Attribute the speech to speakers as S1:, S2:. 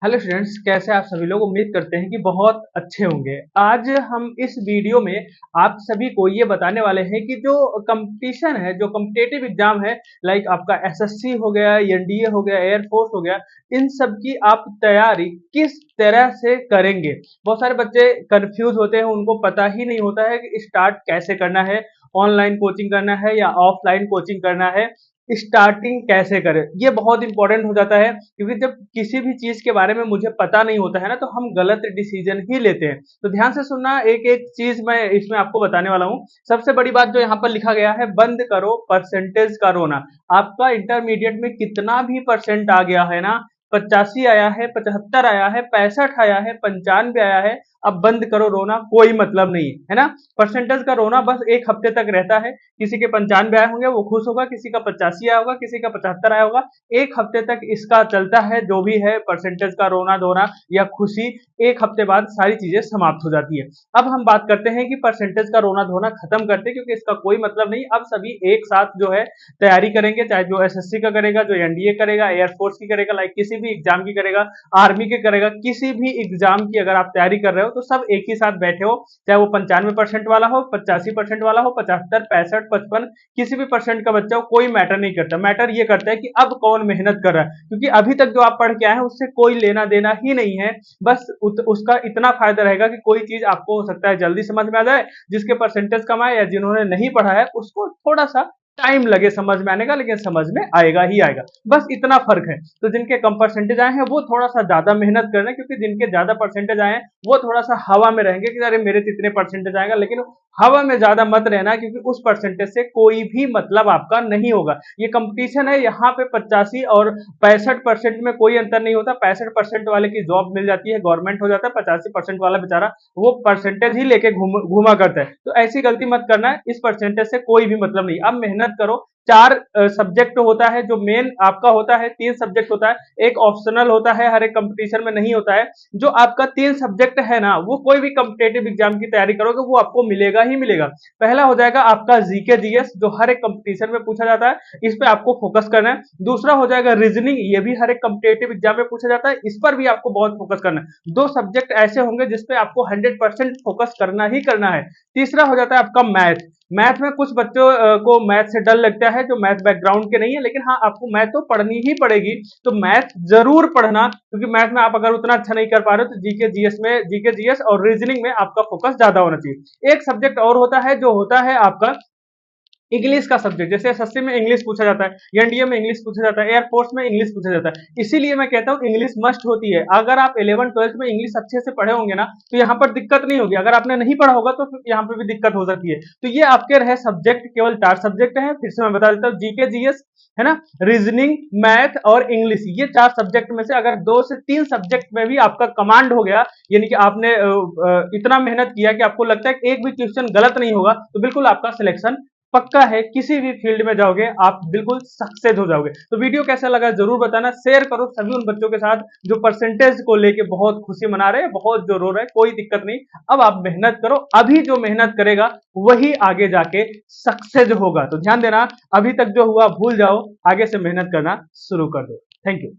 S1: Hello students, कैसे आप सभी लोग। उम्मीद करते हैं कि बहुत अच्छे होंगे। आज हम इस वीडियो में आप सभी को ये बताने वाले हैं कि जो कंपटीशन है, जो कम्पिटेटिव एग्जाम है, लाइक आपका एसएससी हो गया, एनडीए हो गया, एयरफोर्स हो गया, इन सब की आप तैयारी किस तरह से करेंगे। बहुत सारे बच्चे कंफ्यूज होते हैं, उनको पता ही नहीं होता है कि स्टार्ट कैसे करना है, ऑनलाइन कोचिंग करना है या ऑफलाइन कोचिंग करना है, स्टार्टिंग कैसे करें। ये बहुत इंपॉर्टेंट हो जाता है, क्योंकि जब किसी भी चीज के बारे में मुझे पता नहीं होता है ना, तो हम गलत डिसीजन ही लेते हैं। तो ध्यान से सुनना, एक एक चीज मैं इसमें आपको बताने वाला हूँ। सबसे बड़ी बात जो यहाँ पर लिखा गया है, बंद करो परसेंटेज का रोना। आपका इंटरमीडिएट में कितना भी परसेंट आ गया है ना, 85 आया है, 75 आया है, 65 आया है, 95 आया है, अब बंद करो रोना, कोई मतलब नहीं है ना। परसेंटेज का रोना बस एक हफ्ते तक रहता है। किसी के 95 आए होंगे वो खुश होगा, किसी का 85 आया होगा, किसी का 75 आया होगा। एक हफ्ते तक इसका चलता है, जो भी है परसेंटेज का रोना धोना या खुशी। एक हफ्ते बाद सारी चीजें समाप्त हो जाती है। अब हम बात करते हैं कि परसेंटेज का रोना धोना खत्म करते हैं, क्योंकि इसका कोई मतलब नहीं। अब सभी एक साथ जो है तैयारी करेंगे, चाहे जो एसएससी का करेगा, जो एनडीए करेगा, एयरफोर्स की करेगा, लाइक किसी भी एग्जाम की करेगा, आर्मी के करेगा, किसी भी एग्जाम की अगर आप तैयारी कर रहे हो तो सब एक ही साथ बैठे हो, चाहे वो 95% वाला हो, 85% वाला हो, 75, 65, 55, किसी भी परसेंट का बच्चा हो, कोई मैटर नहीं करता। मैटर ये करता है कि अब कौन मेहनत कर रहा है, क्योंकि अभी तक जो आप पढ़ के आए हैं उससे कोई लेना देना ही नहीं है। बस उसका इतना फायदा रहेगा कि कोई चीज आपको हो सकता है जल्दी समझ में आ जाए, जिसके परसेंटेज कम आए, या जिन्होंने नहीं पढ़ा है उसको थोड़ा सा टाइम लगे समझ में आने का, लेकिन समझ में आएगा ही आएगा। बस इतना फर्क है। तो जिनके कम परसेंटेज आए हैं वो थोड़ा सा ज्यादा मेहनत कर रहे हैं, क्योंकि जिनके ज्यादा परसेंटेज आए हैं वो थोड़ा सा हवा में रहेंगे कि अरे मेरे तो इतने परसेंटेज आएगा, लेकिन हवा में ज्यादा मत रहना, क्योंकि उस परसेंटेज से कोई भी मतलब आपका नहीं होगा। ये कंपटीशन है, यहाँ पे 85 और 65% में कोई अंतर नहीं होता। 65% वाले की जॉब मिल जाती है, गवर्नमेंट हो जाता है। 85% वाला बेचारा वो परसेंटेज ही लेके घूमा करता है। तो ऐसी गलती मत करना है, इस परसेंटेज से कोई भी मतलब नहीं। अब मेहनत करो। चार सब्जेक्ट होता है, जो मेन आपका होता है, 3 सब्जेक्ट होता है, एक ऑप्शनल होता है, हर एक कंपटीशन में नहीं होता है। जो आपका 3 सब्जेक्ट है ना, वो कोई भी कम्पिटेटिव एग्जाम की तैयारी करोगे वो आपको मिलेगा ही मिलेगा। पहला हो जाएगा आपका जीके जीएस, जो हर एक कंपटीशन में पूछा जाता है, इस पे आपको फोकस करना है। दूसरा हो जाएगा रीजनिंग, ये भी हर एक कम्पिटेटिव एग्जाम में पूछा जाता है, इस पर भी आपको बहुत फोकस करना है। 2 सब्जेक्ट ऐसे होंगे जिसपे आपको 100% फोकस करना ही करना है। तीसरा हो जाता है आपका मैथ। मैथ में कुछ बच्चों को मैथ से डर लगता है, जो मैथ बैकग्राउंड के नहीं है, लेकिन हाँ आपको मैथ तो पढ़नी ही पड़ेगी। तो मैथ जरूर पढ़ना, क्योंकि मैथ में आप अगर उतना अच्छा नहीं कर पा रहे हो तो जीके जीएस में, जीके जीएस और रीजनिंग में आपका फोकस ज्यादा होना चाहिए। एक सब्जेक्ट और होता है, जो होता है आपका इंग्लिश का सब्जेक्ट। जैसे एसएससी में इंग्लिश पूछा जाता है, एनडीए में इंग्लिश पूछा जाता है, एयरफोर्स में इंग्लिश पूछा जाता है। इसीलिए मैं कहता हूँ इंग्लिश मस्ट होती है। अगर आप 11 12 में इंग्लिश अच्छे से पढ़े होंगे ना, तो यहाँ पर दिक्कत नहीं होगी। अगर आपने नहीं पढ़ा होगा तो फिर यहाँ पे भी दिक्कत हो सकती है। तो ये आपके रहे सब्जेक्ट, केवल 4 सब्जेक्ट हैं। फिर से मैं बता देता हूँ, जीके जीएस है ना, रीजनिंग, मैथ और इंग्लिश, ये 4 सब्जेक्ट में से अगर 2 से 3 सब्जेक्ट में भी आपका कमांड हो गया, यानी कि आपने इतना मेहनत किया कि आपको लगता है कि एक भी क्वेश्चन गलत नहीं होगा, तो बिल्कुल आपका सिलेक्शन पक्का है। किसी भी फील्ड में जाओगे आप बिल्कुल सक्सेस हो जाओगे। तो वीडियो कैसा लगा जरूर बताना, शेयर करो सभी उन बच्चों के साथ जो परसेंटेज को लेके बहुत खुशी मना रहे हैं, बहुत जो रो रहे हैं। कोई दिक्कत नहीं, अब आप मेहनत करो। अभी जो मेहनत करेगा वही आगे जाके सक्सेस होगा। तो ध्यान देना, अभी तक जो हुआ भूल जाओ, आगे से मेहनत करना शुरू कर दो। Thank you.